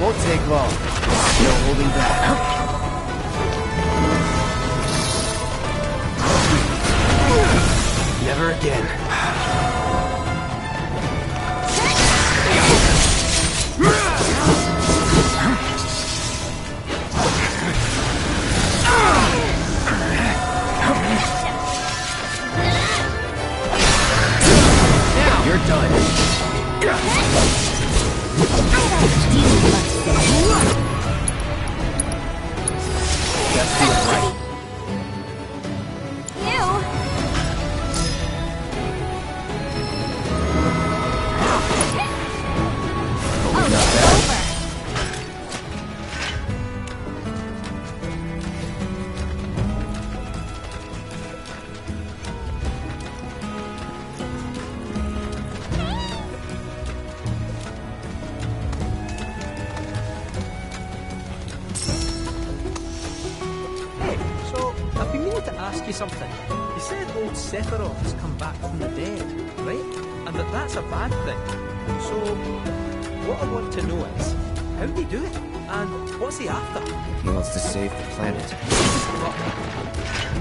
Won't take long. No holding back. Never again. Now you're done. That feels right. Something. You said old Sephiroth has come back from the dead, right? And that's a bad thing. So, what I want to know is, how did he do it? And what's he after? He wants to save the planet.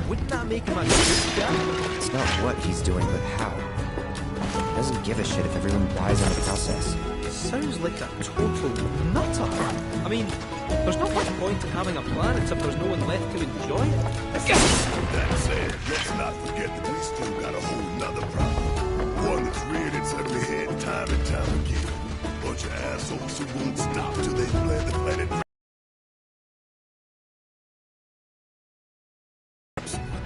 Wouldn't that make him a good guy? It's not what he's doing, but how. He doesn't give a shit if everyone dies in the process. Sounds like a total nutter. I mean, there's not much point in having a planet if there's no one left to enjoy it. That said, let's not forget that we still got a whole nother problem. One that's reared its ugly head time and time again. Bunch of assholes who won't stop till they fled the planet.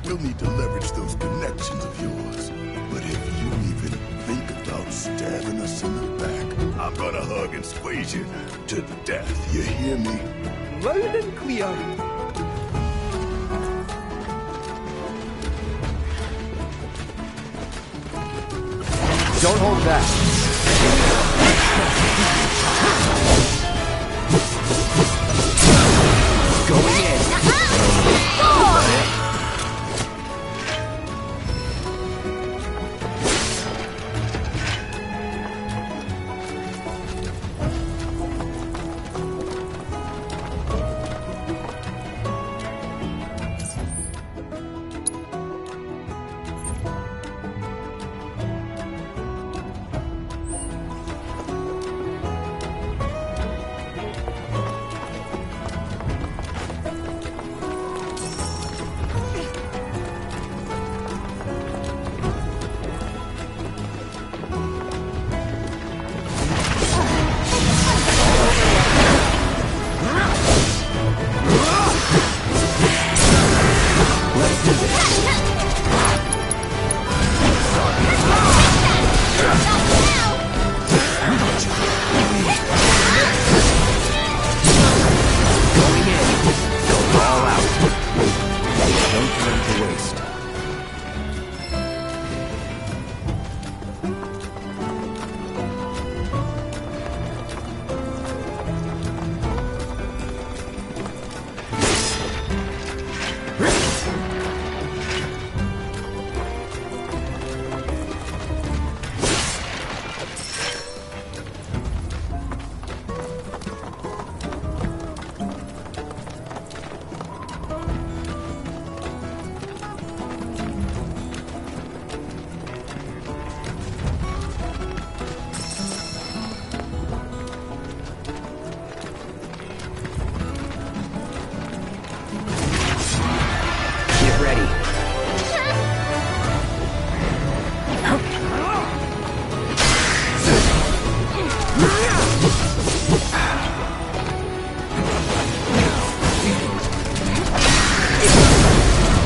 We'll need to leverage those connections of yours. But if you even think about stabbing us in the back, I'm gonna hug and squeeze you to the death. You hear me? Loud and clear. Don't hold back. Going in.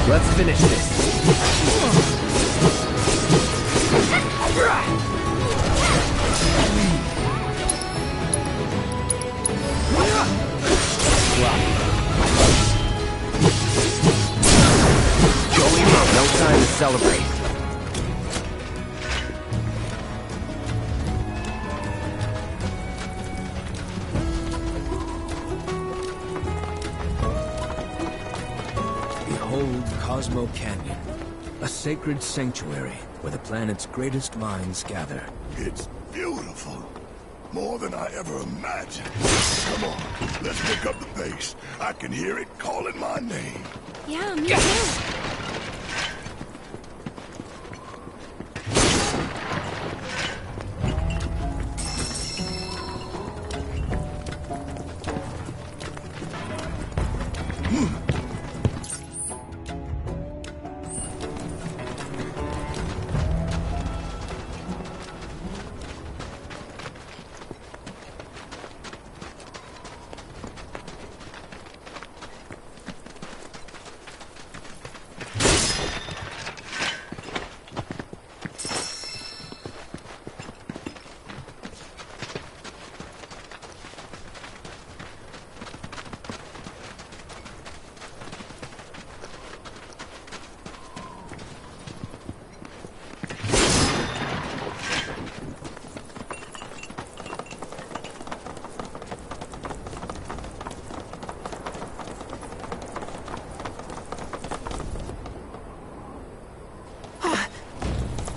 Let's finish this. Going in. No time to celebrate. Cosmo Canyon, a sacred sanctuary where the planet's greatest minds gather. It's beautiful. More than I ever imagined. Come on, let's pick up the pace. I can hear it calling my name. Yeah, me too.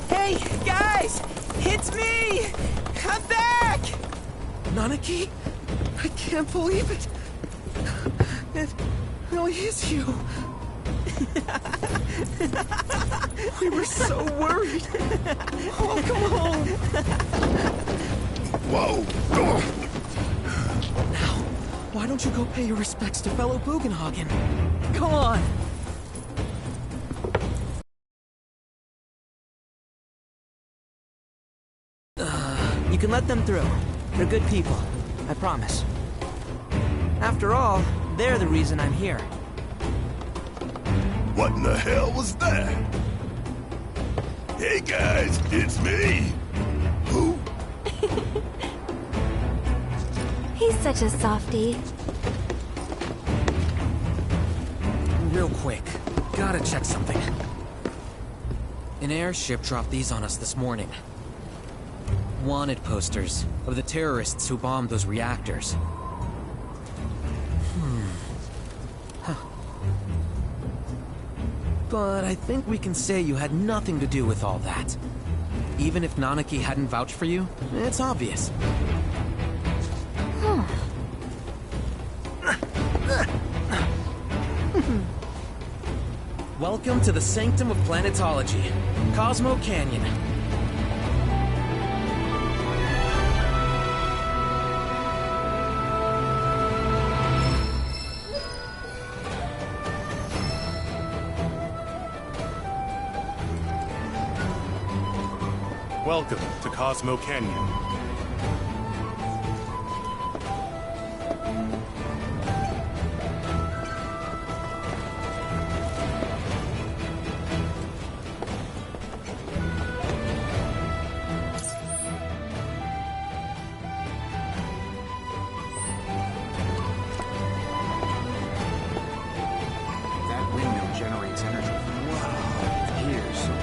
Hey, guys! It's me! I'm back! Nanaki? I can't believe it! It really is you! We were so worried! Welcome home! Whoa! Now, why don't you go pay your respects to fellow Bugenhagen? Come on! You can let them through. They're good people. I promise. After all, they're the reason I'm here. What in the hell was that? Hey guys, it's me! Who? He's such a softie. Real quick, gotta check something. An airship dropped these on us this morning. Wanted posters of the terrorists who bombed those reactors. But I think we can say you had nothing to do with all that. Even if Nanaki hadn't vouched for you, it's obvious. Welcome to the Sanctum of Planetology, Cosmo Canyon. Welcome to Cosmo Canyon. That windmill generates energy. Wow. Here, so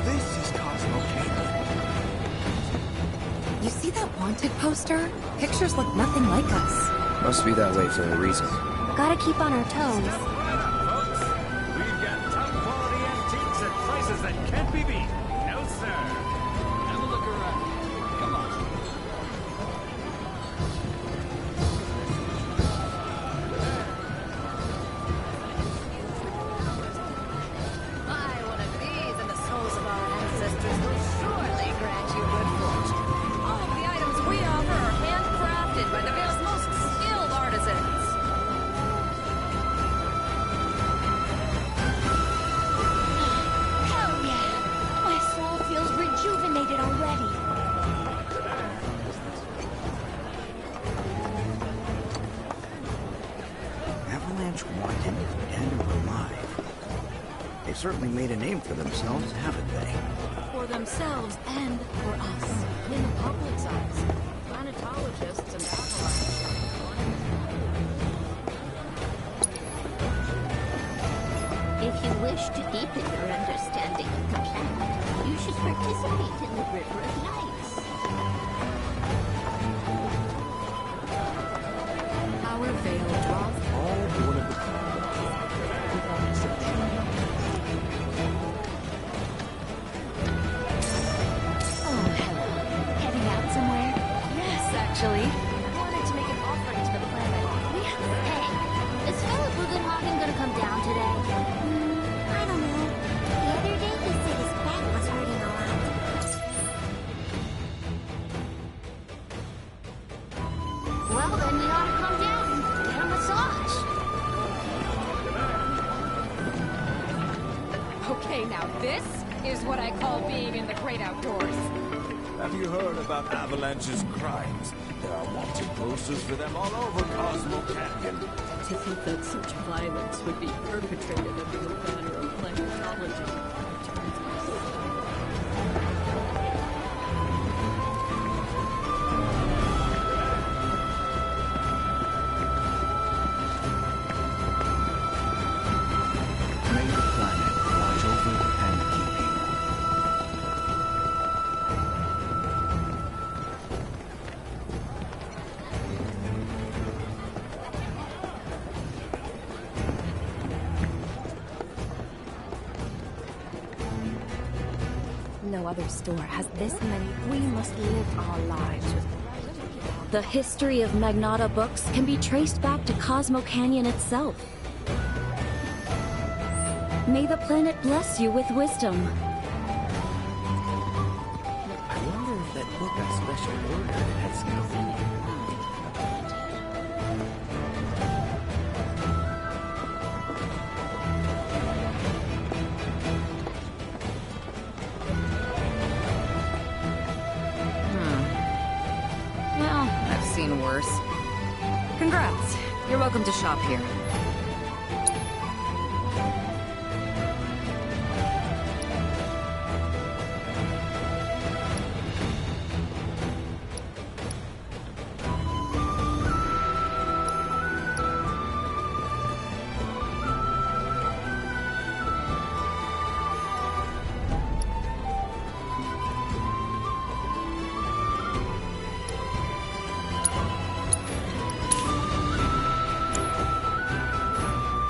this is Cosmo Canyon. You see that wanted poster? Pictures look nothing like us. Must be that way for a reason. Gotta keep on our toes. We've got top quality antiques at prices that can't be beat. No, sir. Have a look around. Come on. Buy one of these and the souls of our ancestors will surely grant you good fortune. All of the items we offer are handcrafted by the world's most skilled artisans. Hell yeah! My soul feels rejuvenated already. Avalanche wanted and alive. They've certainly made a name for themselves, haven't they? For themselves and for us. In the public's eyes. Planetologists and avalanche. If you wish to deepen your understanding of the planet, you should participate in the River of Lights. Our veil draweth All one of the Oh, hello. Heading out somewhere? Yes, Well, then you ought to come down and get a massage. Okay, now this is what I call being in the great outdoors. Have you heard about Avalanche's crimes? There are wanted posters for them all over Cosmo Canyon. To think that such violence would be perpetrated under the banner of planetology turns me so May the planet watch over and keep you. No other store has this many. We must live our lives with. The history of Magnata books can be traced back to Cosmo Canyon itself. May the planet bless you with wisdom. I wonder if that book I special ordered had stuff in it. Well, I've seen worse. Congrats. You're welcome to shop here.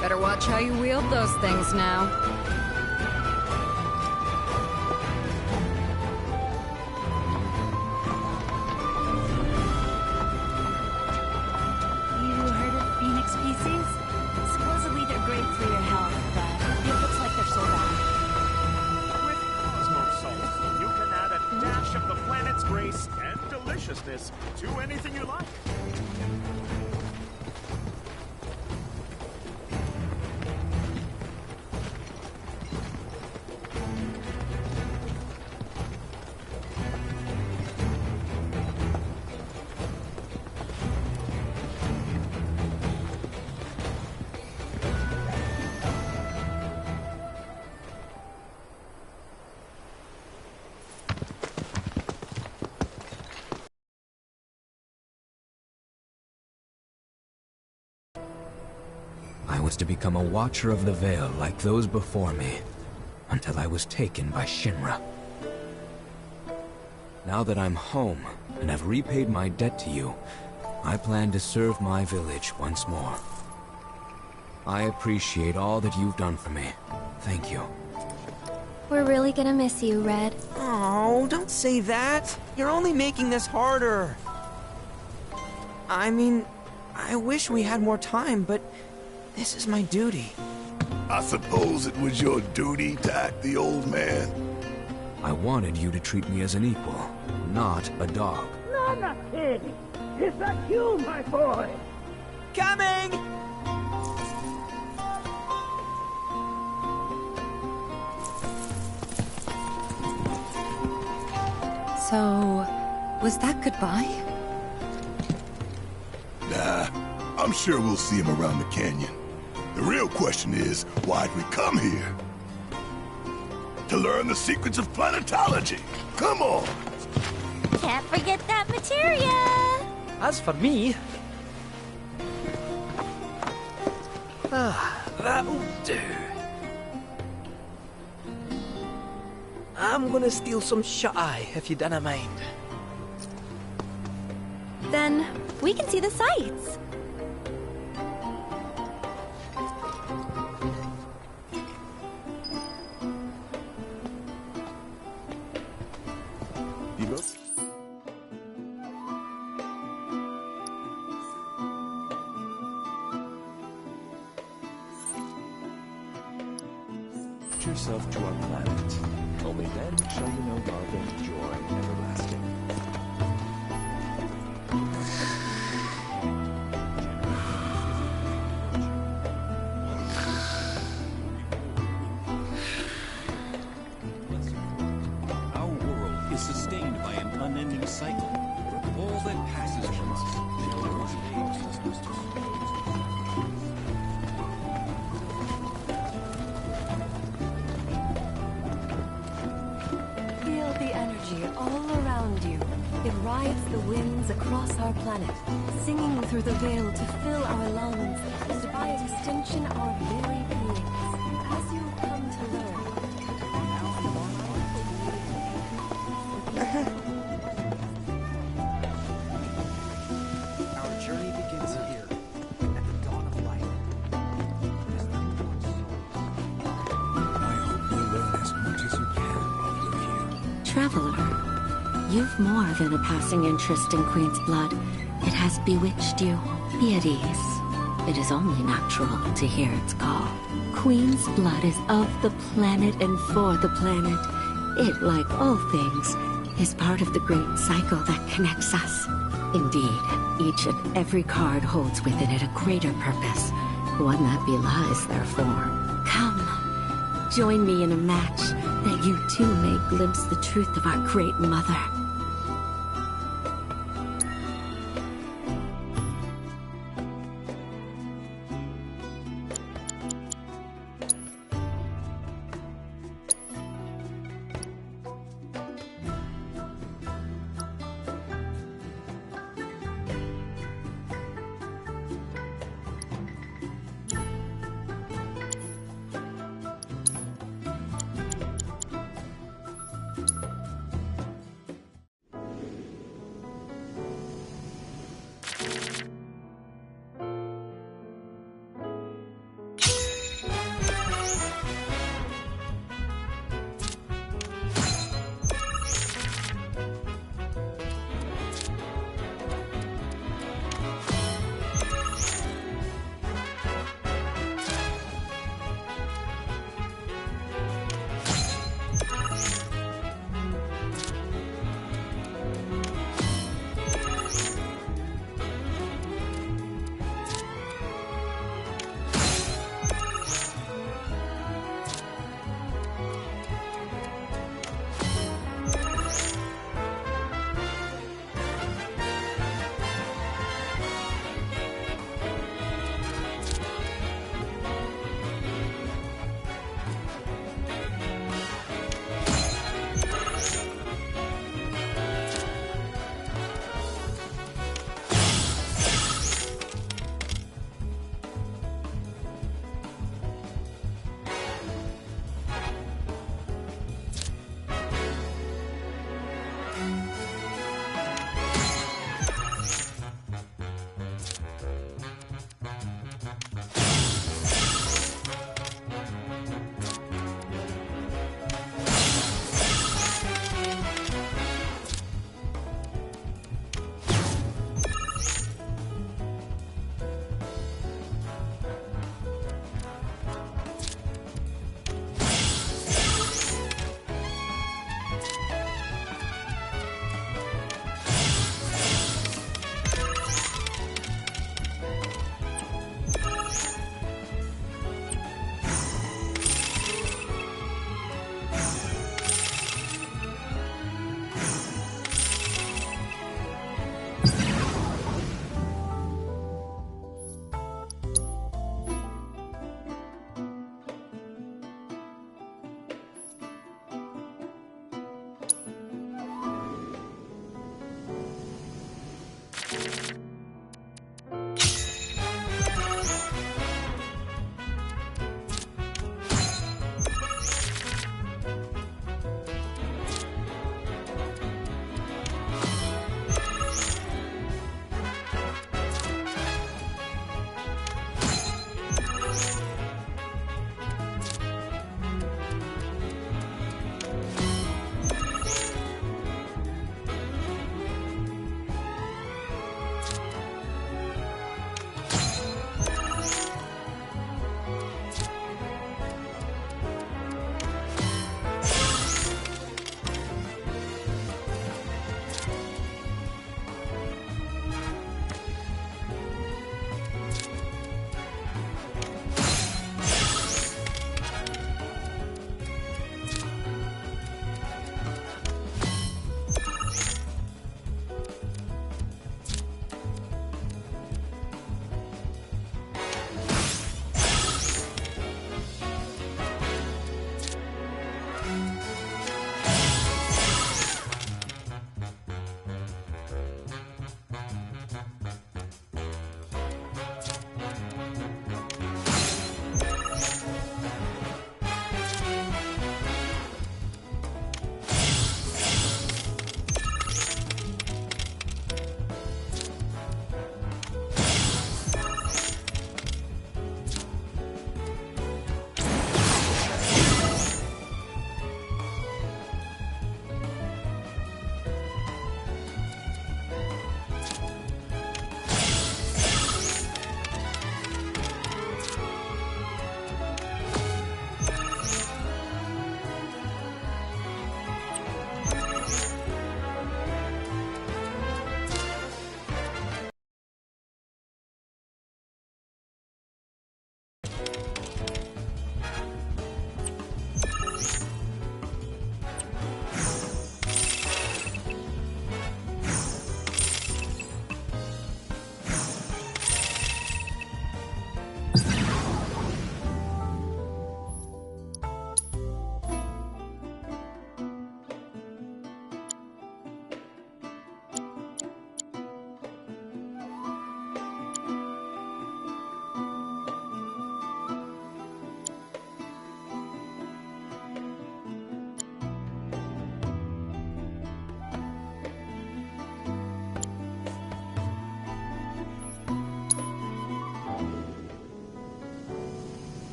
Better watch how you wield those things now. You heard of Phoenix Species? Supposedly they're great for your health, but it looks like they're sold out. With Cosmo Salt, you can add a dash of the planet's grace and deliciousness to anything you like. I was to become a Watcher of the Veil like those before me, until I was taken by Shinra. Now that I'm home, and have repaid my debt to you, I plan to serve my village once more. I appreciate all that you've done for me. Thank you. We're really gonna miss you, Red. Oh, don't say that. You're only making this harder. I mean, I wish we had more time, but this is my duty. I suppose it was your duty to act the old man. I wanted you to treat me as an equal, not a dog. Not a pig. It's a you, my boy. Coming! So, was that goodbye? Nah, I'm sure we'll see him around the canyon. The real question is, why'd we come here? To learn the secrets of planetology. Come on! Can't forget that materia! As for me... that'll do. I'm gonna steal some shut-eye, if you don't mind. Then, we can see the sights. Yourself to our planet. Only then shall you know love and joy everlasting. constrained by an unending cycle. All that passes from us Feel the energy all around you. It rides the winds across our planet, singing through the veil to fill our lungs, and by extension our very beings. As you come to learn, Our journey begins here, at the dawn of light. I hope you learn as much as you can while you're here. Traveler, you've more than a passing interest in Queen's blood. It has bewitched you. Be at ease. It is only natural to hear its call. Queen's blood is of the planet and for the planet. It, like all things, is part of the great cycle that connects us. Indeed, each and every card holds within it a greater purpose, one that belies their form. Come, join me in a match that you too may glimpse the truth of our great mother.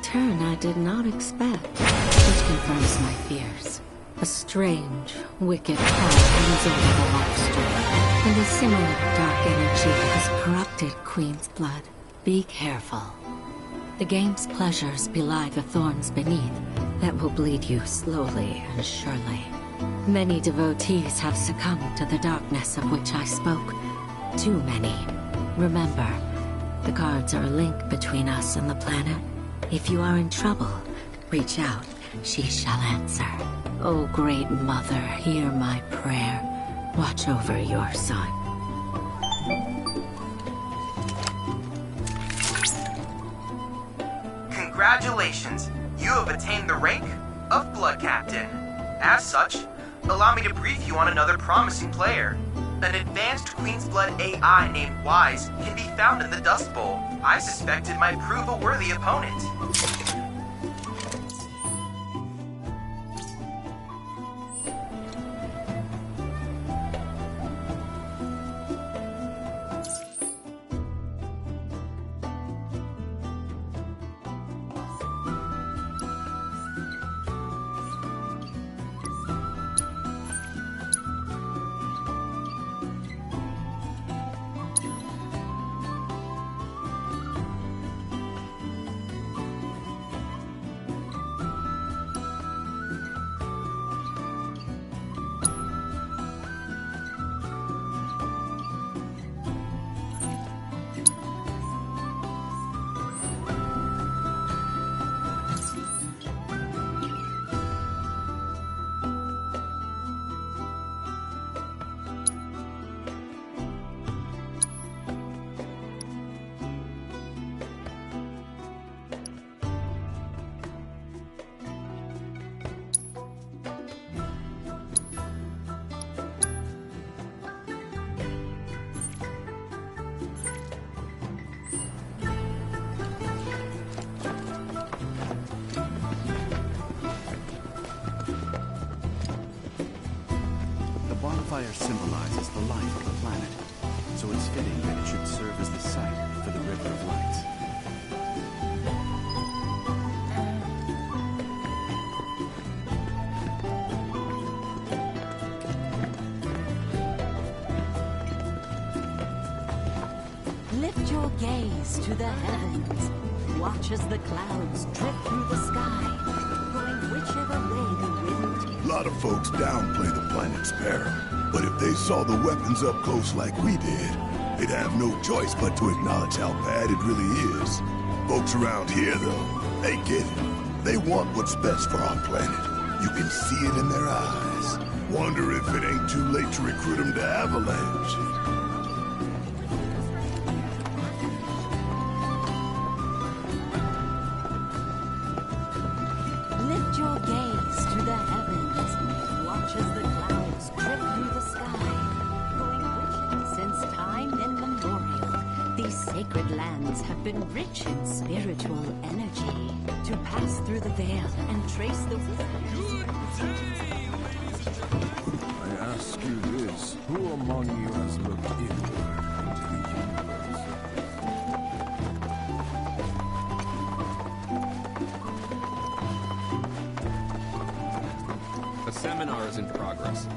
turn I did not expect, which confirms my fears. A strange, wicked power hangs over the lifestream, and a similar dark energy has corrupted Queen's blood. Be careful. The game's pleasures belie the thorns beneath that will bleed you slowly and surely. Many devotees have succumbed to the darkness of which I spoke. Too many. Remember, the guards are a link between us and the planet. If you are in trouble, reach out. She shall answer. Oh, great mother, hear my prayer. Watch over your son. Congratulations! You have attained the rank of Blood Captain. As such, allow me to brief you on another promising player. An advanced Queen's Blood AI named Wise can be found in the Dust Bowl. I suspect it might prove a worthy opponent. Fire symbolizes the life of the planet, so it's fitting that it should serve as the site for the River of Lights. Lift your gaze to the heavens. Watch as the clouds drift through the sky, going whichever way the wind takes. A lot of folks downplay the planet's peril. But if they saw the weapons up close like we did, they'd have no choice but to acknowledge how bad it really is. Folks around here, though, they get it. They want what's best for our planet. You can see it in their eyes. Wonder if it ain't too late to recruit them to Avalanche. Lift your gaze to the heavens. Watch as the clouds drift through the sky, going whichever. Since time immemorial, these sacred lands have been rich in spiritual energy. To pass through the veil and trace the I ask you this, who among you has looked inward into the universe? The seminar is in progress.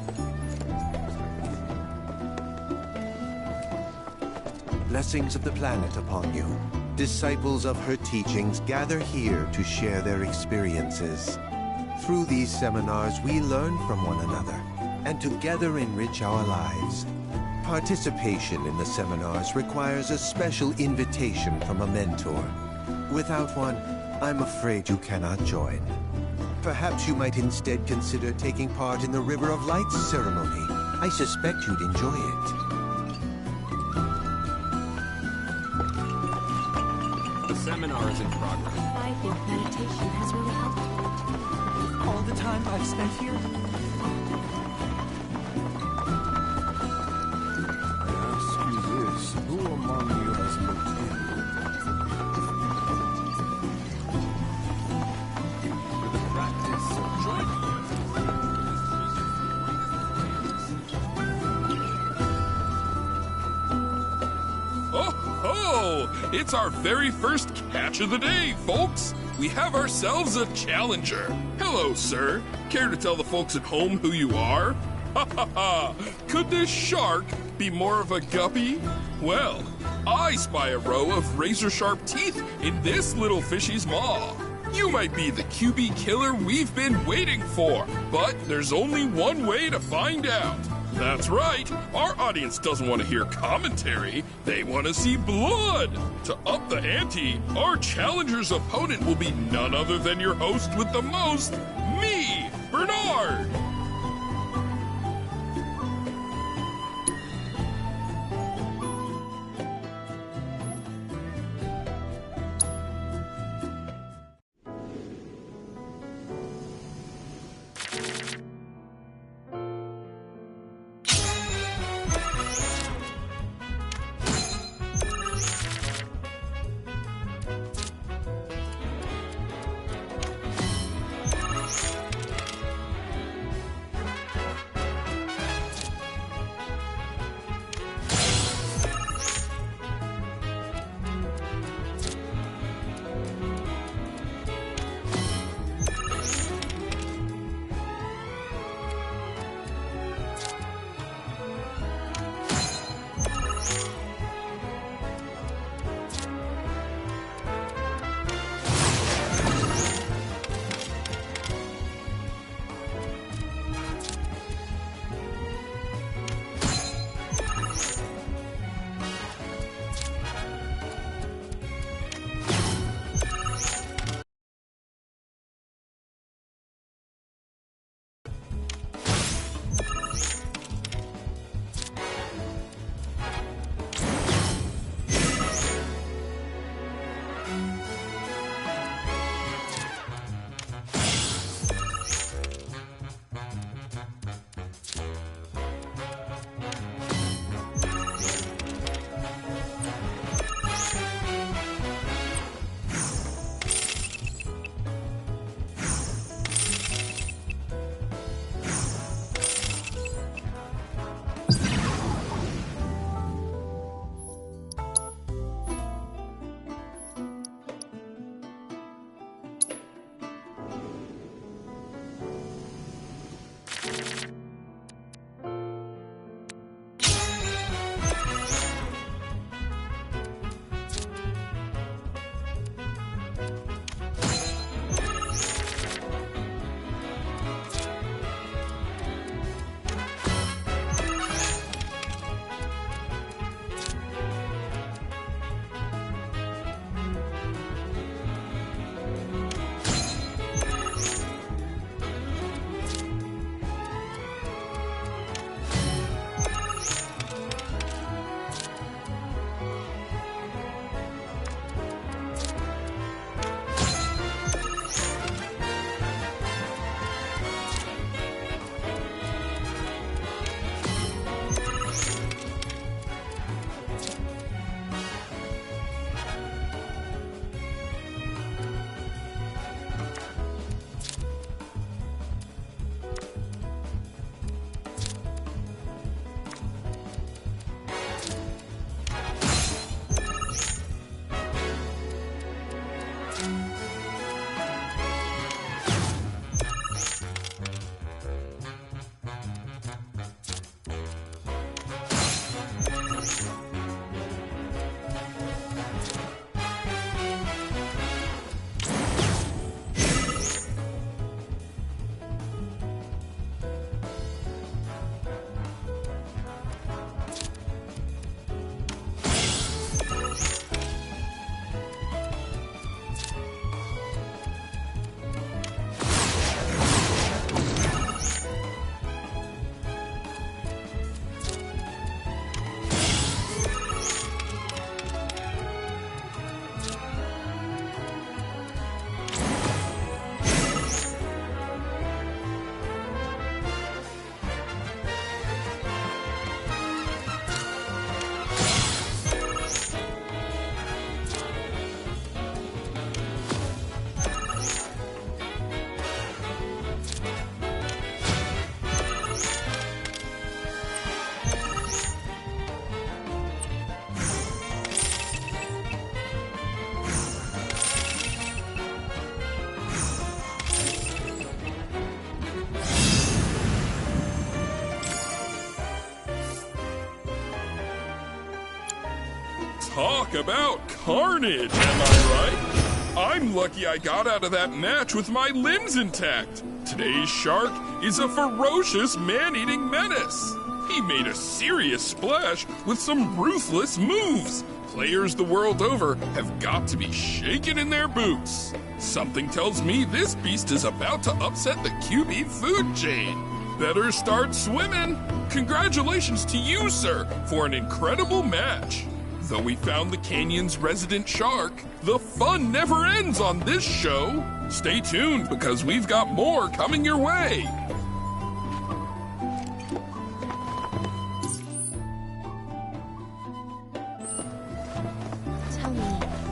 Blessings of the planet upon you. Disciples of her teachings gather here to share their experiences. Through these seminars, we learn from one another and together enrich our lives. Participation in the seminars requires a special invitation from a mentor. Without one, I'm afraid you cannot join. Perhaps you might instead consider taking part in the River of Lights ceremony. I suspect you'd enjoy it. The seminar is in progress. I think meditation has really helped. All the time I've spent here? I ask you this, who among you has looked inward? For the practice of joy. Oh, it's our very first catch of the day, folks! we have ourselves a challenger. Hello, sir. Care to tell the folks at home who you are? Ha ha ha! Could this shark be more of a guppy? Well, I spy a row of razor-sharp teeth in this little fishy's maw. You might be the QB killer we've been waiting for, but there's only one way to find out. That's right, our audience doesn't want to hear commentary, they want to see blood. To up the ante, our challenger's opponent will be none other than your host with the most, me, Bernard. Talk about carnage, am I right? I'm lucky I got out of that match with my limbs intact. Today's shark is a ferocious man-eating menace. He made a serious splash with some ruthless moves. Players the world over have got to be shaken in their boots. Something tells me this beast is about to upset the QB food chain. Better start swimming. Congratulations to you, sir, for an incredible match. Though we found the canyon's resident shark, the fun never ends on this show. Stay tuned because we've got more coming your way. Tell me,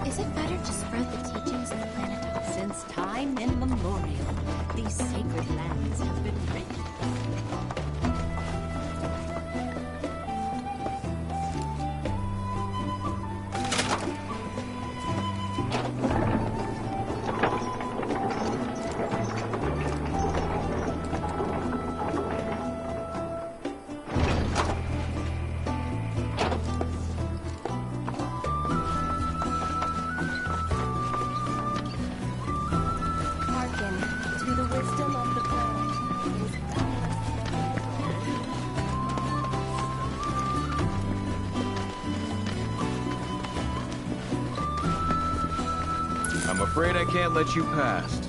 is it better to spread the teachings of the planet out? Since time immemorial, these sacred lands have been rich. I'm afraid I can't let you past.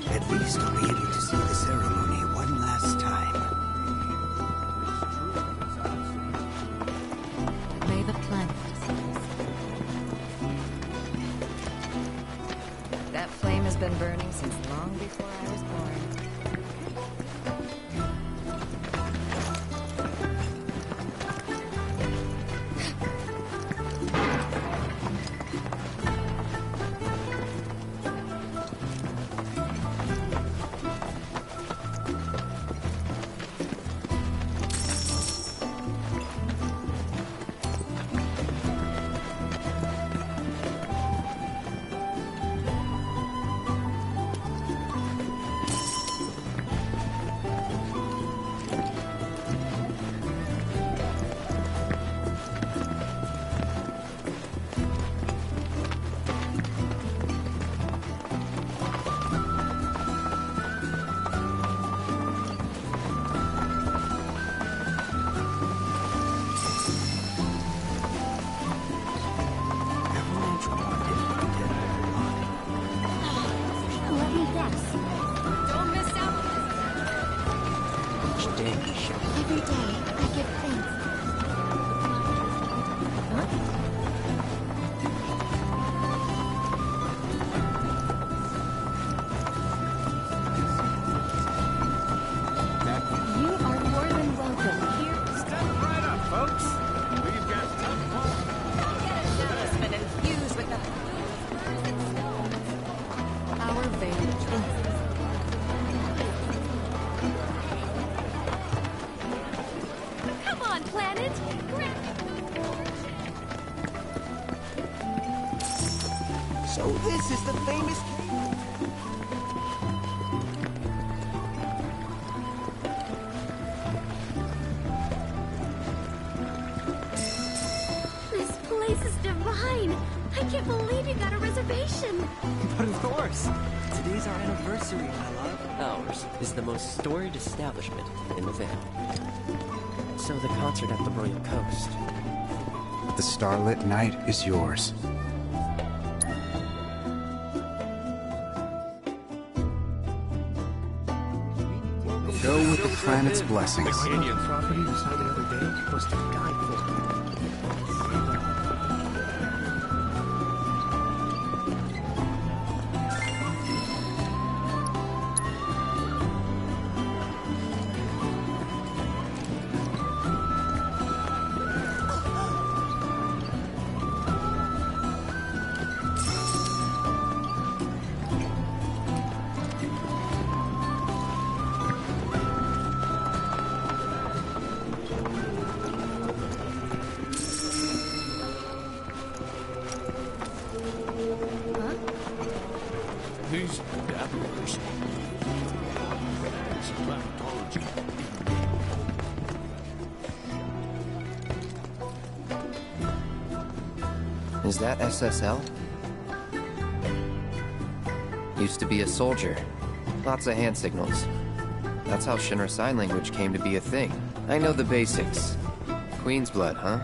At least I'll be able to see the ceremony one last time. May the planet. That flame has been burning since long before I was born. Let me guess. Don't miss out. Every day, I give thanks. You are more than welcome here. Step right up, folks. We've got tough fun. Get a nourishment infused with the Our vantage. Come on, planet. So this is the famous... This place is divine. I can't believe you got a reservation. But of course! Today's our anniversary, my love. Ours is the most storied establishment in the Vale. So the concert at the Royal Coast. The starlit night is yours. Go with the planet's blessings. The canyon property we saw the other day was to die for. Is that SSL? Used to be a soldier. Lots of hand signals. That's how Shinra Sign Language came to be a thing. I know the basics. Queen's blood, huh?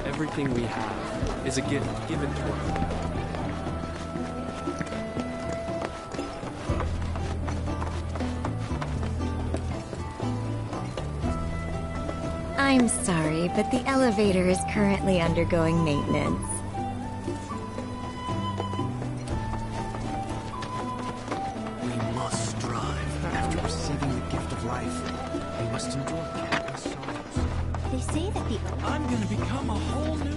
Everything we have is a gift given to us. I'm sorry, but the elevator is currently undergoing maintenance. We must strive. After receiving the gift of life, we must endure countless sorrows. They say that the... I'm gonna become a whole new...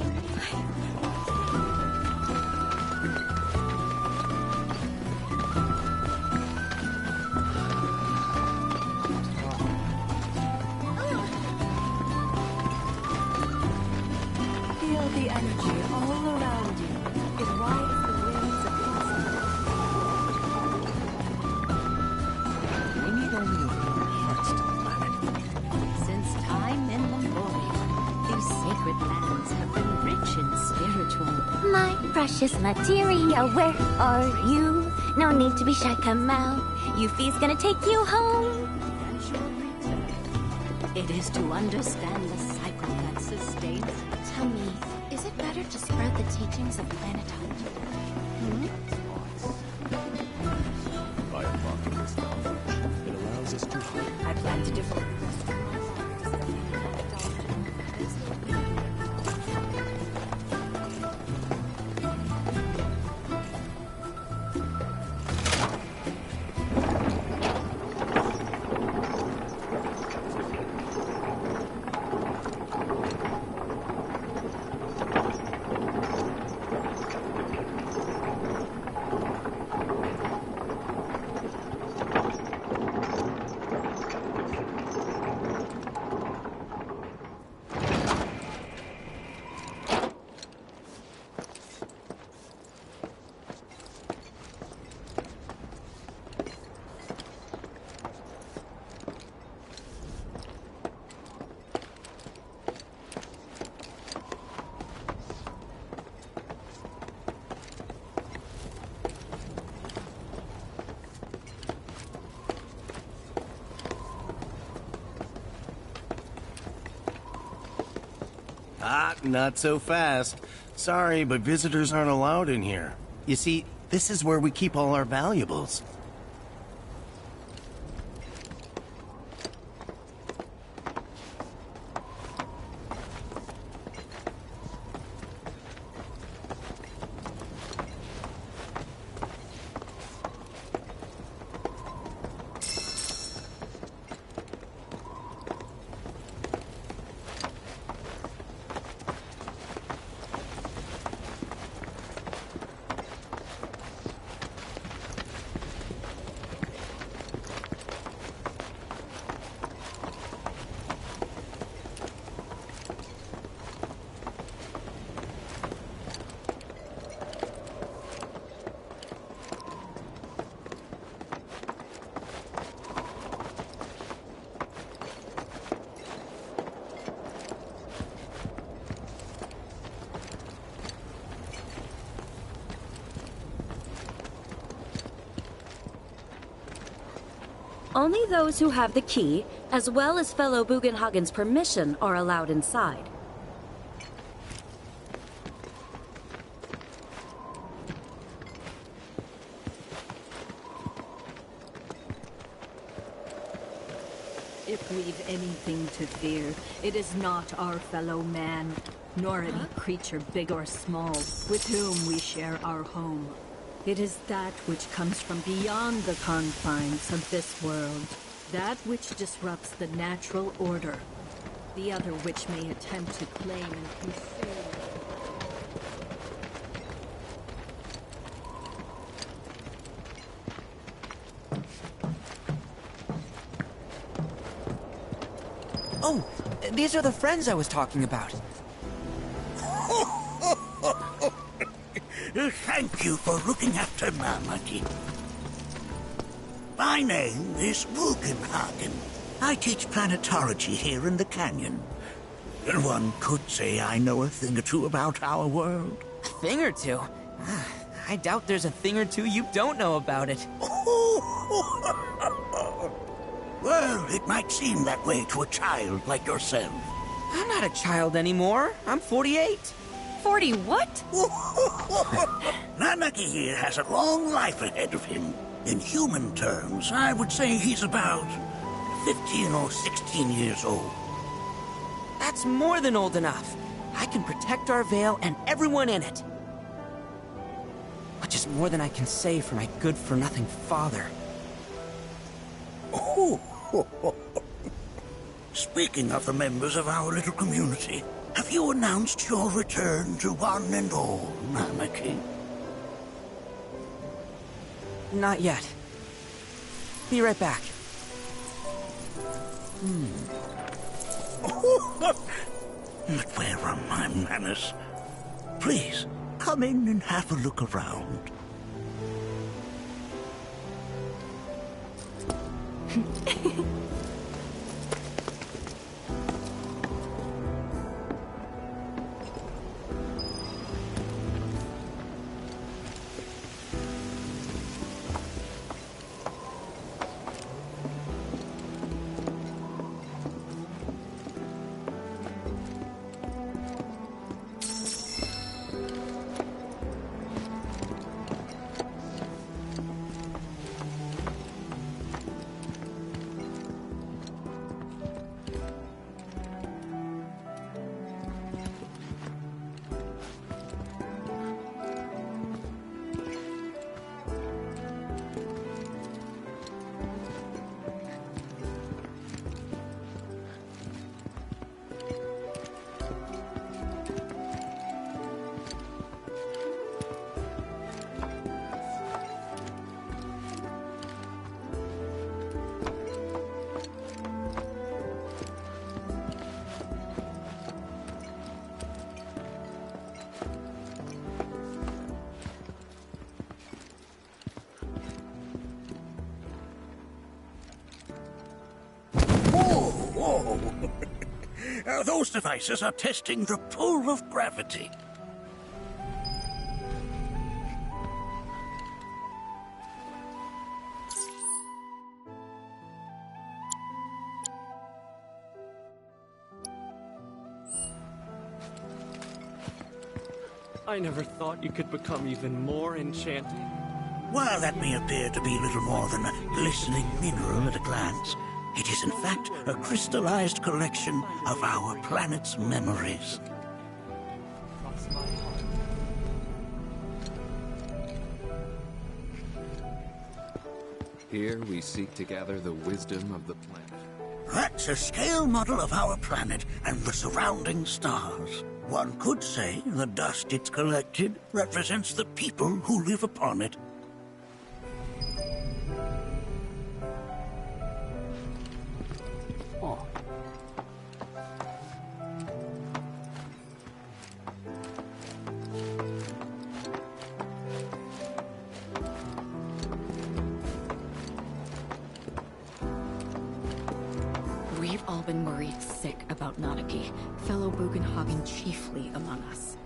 Feel the energy all around you. It rides the winds of We need only open our hearts to the planet. Since time immemorial, these sacred lands have been rich in spiritual. My precious materia, where are you? No need to be shy, come out. Yuffie's gonna take you home. It is to understand the cycle that sustains. Tell me, is it better to spread the teachings of planetology? By unlocking this knowledge, it allows us to hope. At plan to devote the rest of my life to studying Not so fast. Sorry, but visitors aren't allowed in here. You see, this is where we keep all our valuables. Only those who have the key, as well as fellow Bugenhagen's permission, are allowed inside. If we've anything to fear, it is not our fellow man, nor any creature big or small, with whom we share our home. It is that which comes from beyond the confines of this world, that which disrupts the natural order, the other which may attempt to claim and consume. Oh, these are the friends I was talking about. Thank you for looking after Marmaduke. My name is Bugenhagen. I teach planetology here in the canyon. One could say I know a thing or two about our world. A thing or two? I doubt there's a thing or two you don't know about it. Well, it might seem that way to a child like yourself. I'm not a child anymore. I'm 48. 40 what? Nanaki here has a long life ahead of him. In human terms, I would say he's about 15 or 16 years old. That's more than old enough. I can protect our Vale and everyone in it. Which is more than I can say for my good-for-nothing father. Speaking of the members of our little community, have you announced your return to one and all, Nanaki? Not yet. Be right back. But where are my manners? Please, come in and have a look around. Those devices are testing the pull of gravity. I never thought you could become even more enchanting. While that may appear to be little more than a glistening mineral at a glance, it is in fact a crystallized collection of our planet's memories. Here we seek to gather the wisdom of the planet. That's a scale model of our planet and the surrounding stars. One could say the dust it's collected represents the people who live upon it. Oh. We've all been worried sick about Nanaki, fellow Bugenhagen chiefly among us.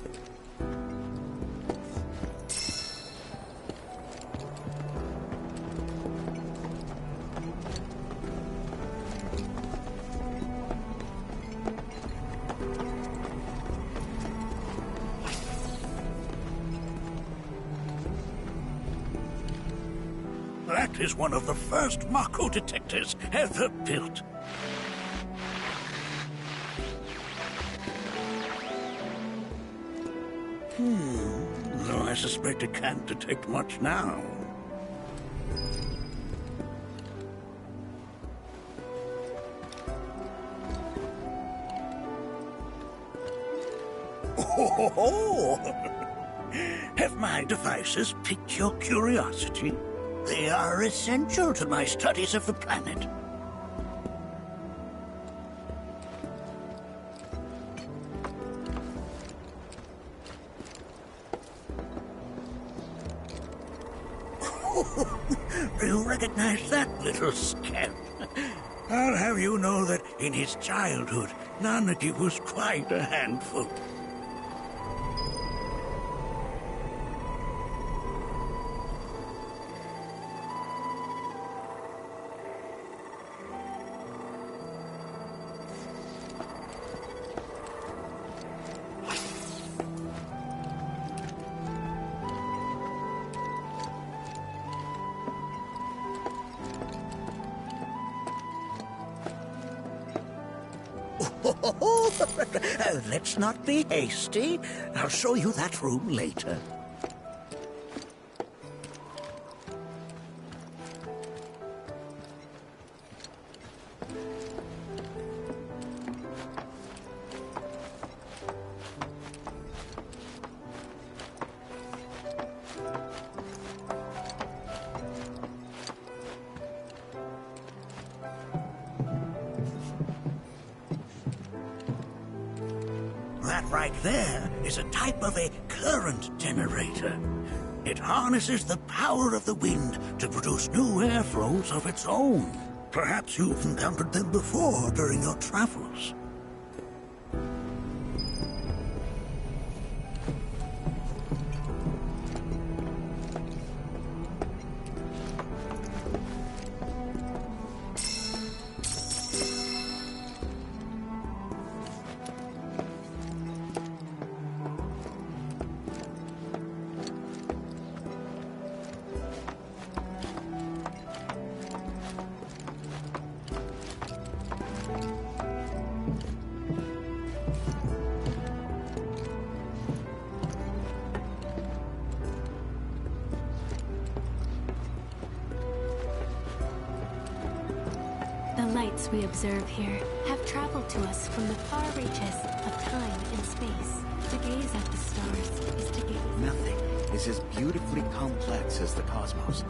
That is one of the first Mako detectors ever built. Though I suspect it can't detect much now. Oh! Have my devices piqued your curiosity? They are essential to my studies of the planet. You recognize that little scamp? I'll have you know that in his childhood, Nanaki was quite a handful. Let's not be hasty. I'll show you that room later. That right there is a type of a current generator. It harnesses the power of the wind to produce new airflows of its own. Perhaps you've encountered them before during your travels. The lights we observe here have traveled to us from the far reaches of time and space. To gaze at the stars is to gaze. Nothing is as beautifully complex as the cosmos.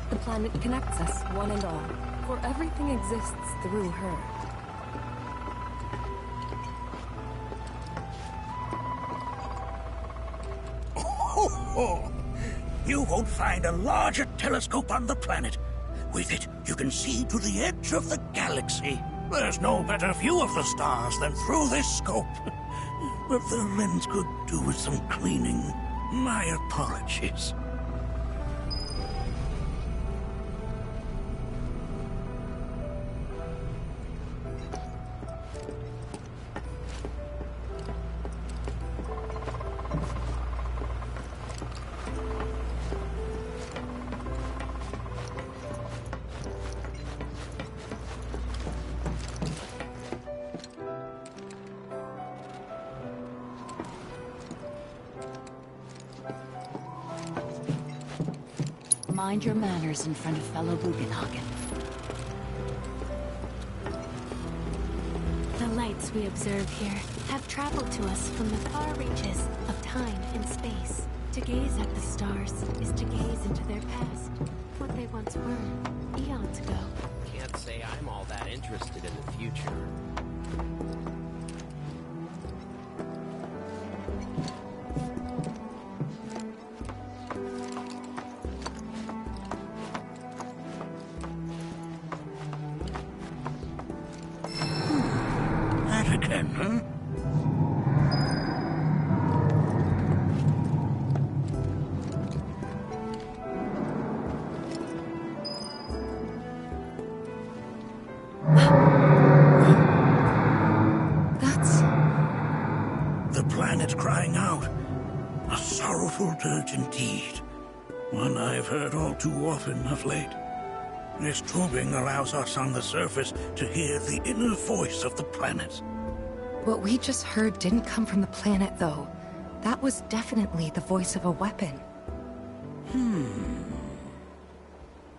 The planet connects us, one and all, for everything exists through her. Oh, you won't find a larger telescope on the planet. With it, you can see to the edge of the galaxy. There's no better view of the stars than through this scope. But the lens could do with some cleaning. My apologies. Mind your manners in front of fellow Bugenhagen. The lights we observe here have traveled to us from the far reaches of time and space. To gaze at the stars is to gaze into their past, what they once were, eons ago. Can't say I'm all that interested in the future. That again, huh? That's... The planet crying out. A sorrowful dirge indeed. One I've heard all too often of late. This tubing allows us on the surface to hear the inner voice of the planet. What we just heard didn't come from the planet, though. That was definitely the voice of a weapon.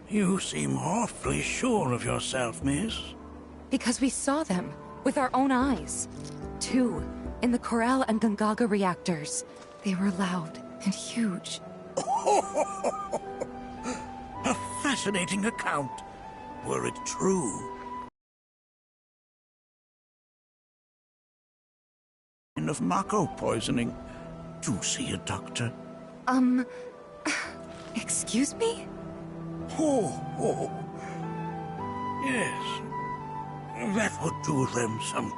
You seem awfully sure of yourself, miss. Because we saw them, with our own eyes. 2, in the Corel and Gungaga reactors. They were loud and huge. A fascinating account, were it true. Of Mako poisoning. Do see a doctor. Excuse me? Oh. Yes. That would do them some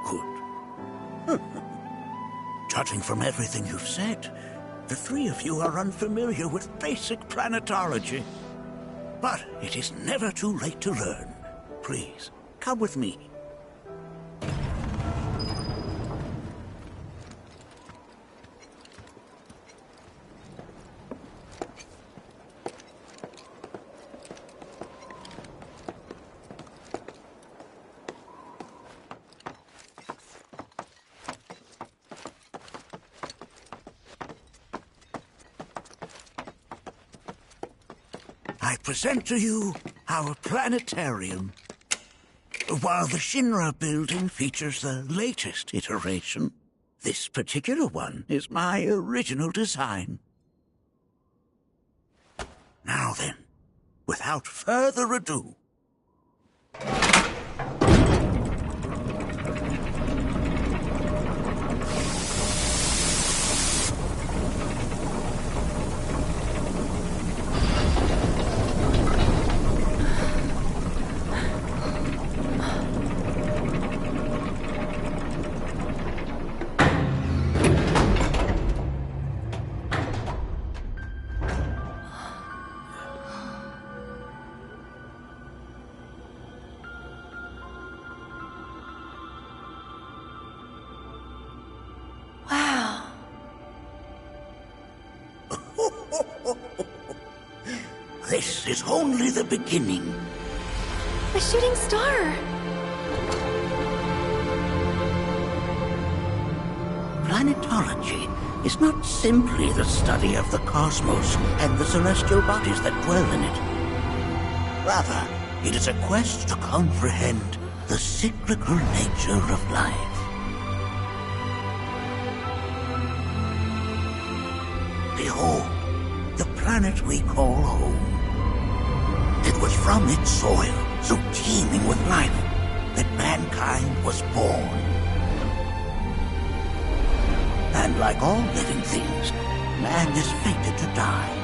good. Judging from everything you've said, the three of you are unfamiliar with basic planetology. But it is never too late to learn. Please, come with me. I present to you our planetarium. While the Shinra building features the latest iteration, this particular one is my original design. Now then, without further ado, this is only the beginning. A shooting star! Planetology is not simply the study of the cosmos and the celestial bodies that dwell in it. Rather, it is a quest to comprehend the cyclical nature of life. Behold, the planet we call home. It was from its soil, so teeming with life, that mankind was born. And like all living things, man is fated to die.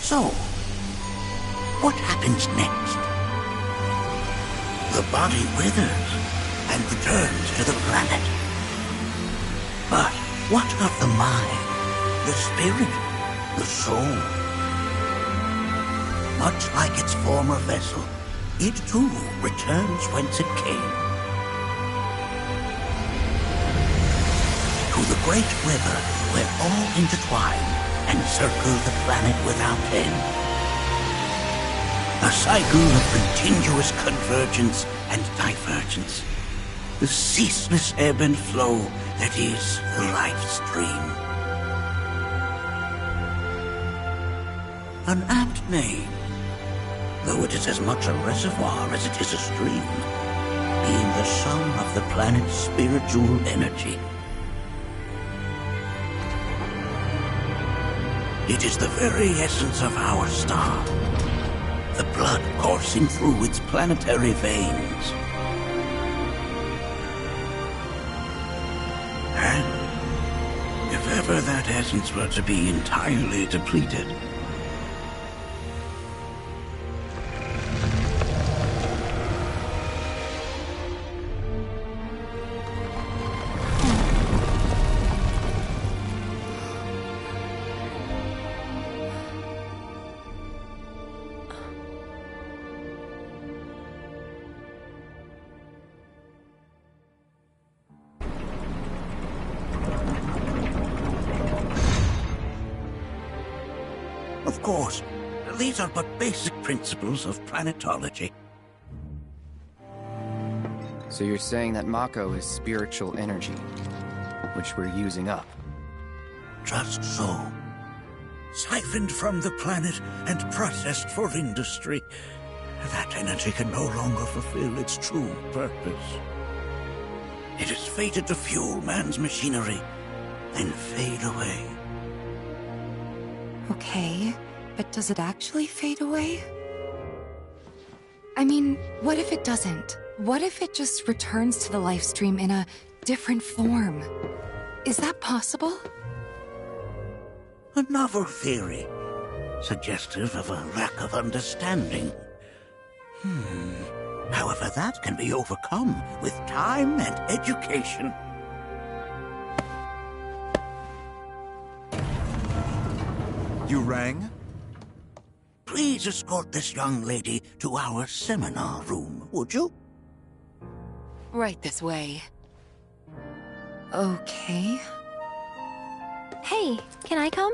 So, what happens next? The body withers and returns to the planet. But what of the mind, the spirit, the soul? Much like its former vessel, it too returns whence it came. To the great river where all intertwine and circle the planet without end. A cycle of continuous convergence and divergence. The ceaseless ebb and flow that is the life stream. An apt name, though it is as much a reservoir as it is a stream, being the sum of the planet's spiritual energy. It is the very essence of our star, the blood coursing through its planetary veins. And if ever that essence were to be entirely depleted, of course, these are but basic principles of planetology. So you're saying that Mako is spiritual energy, which we're using up? Just so. Siphoned from the planet and processed for industry, that energy can no longer fulfill its true purpose. It is fated to fuel man's machinery, then fade away. Okay, but does it actually fade away? I mean, what if it doesn't? What if it just returns to the life stream in a different form? Is that possible? A novel theory, suggestive of a lack of understanding. However, that can be overcome with time and education. You rang? Please escort this young lady to our seminar room, would you? Right this way. Okay. Hey, can I come?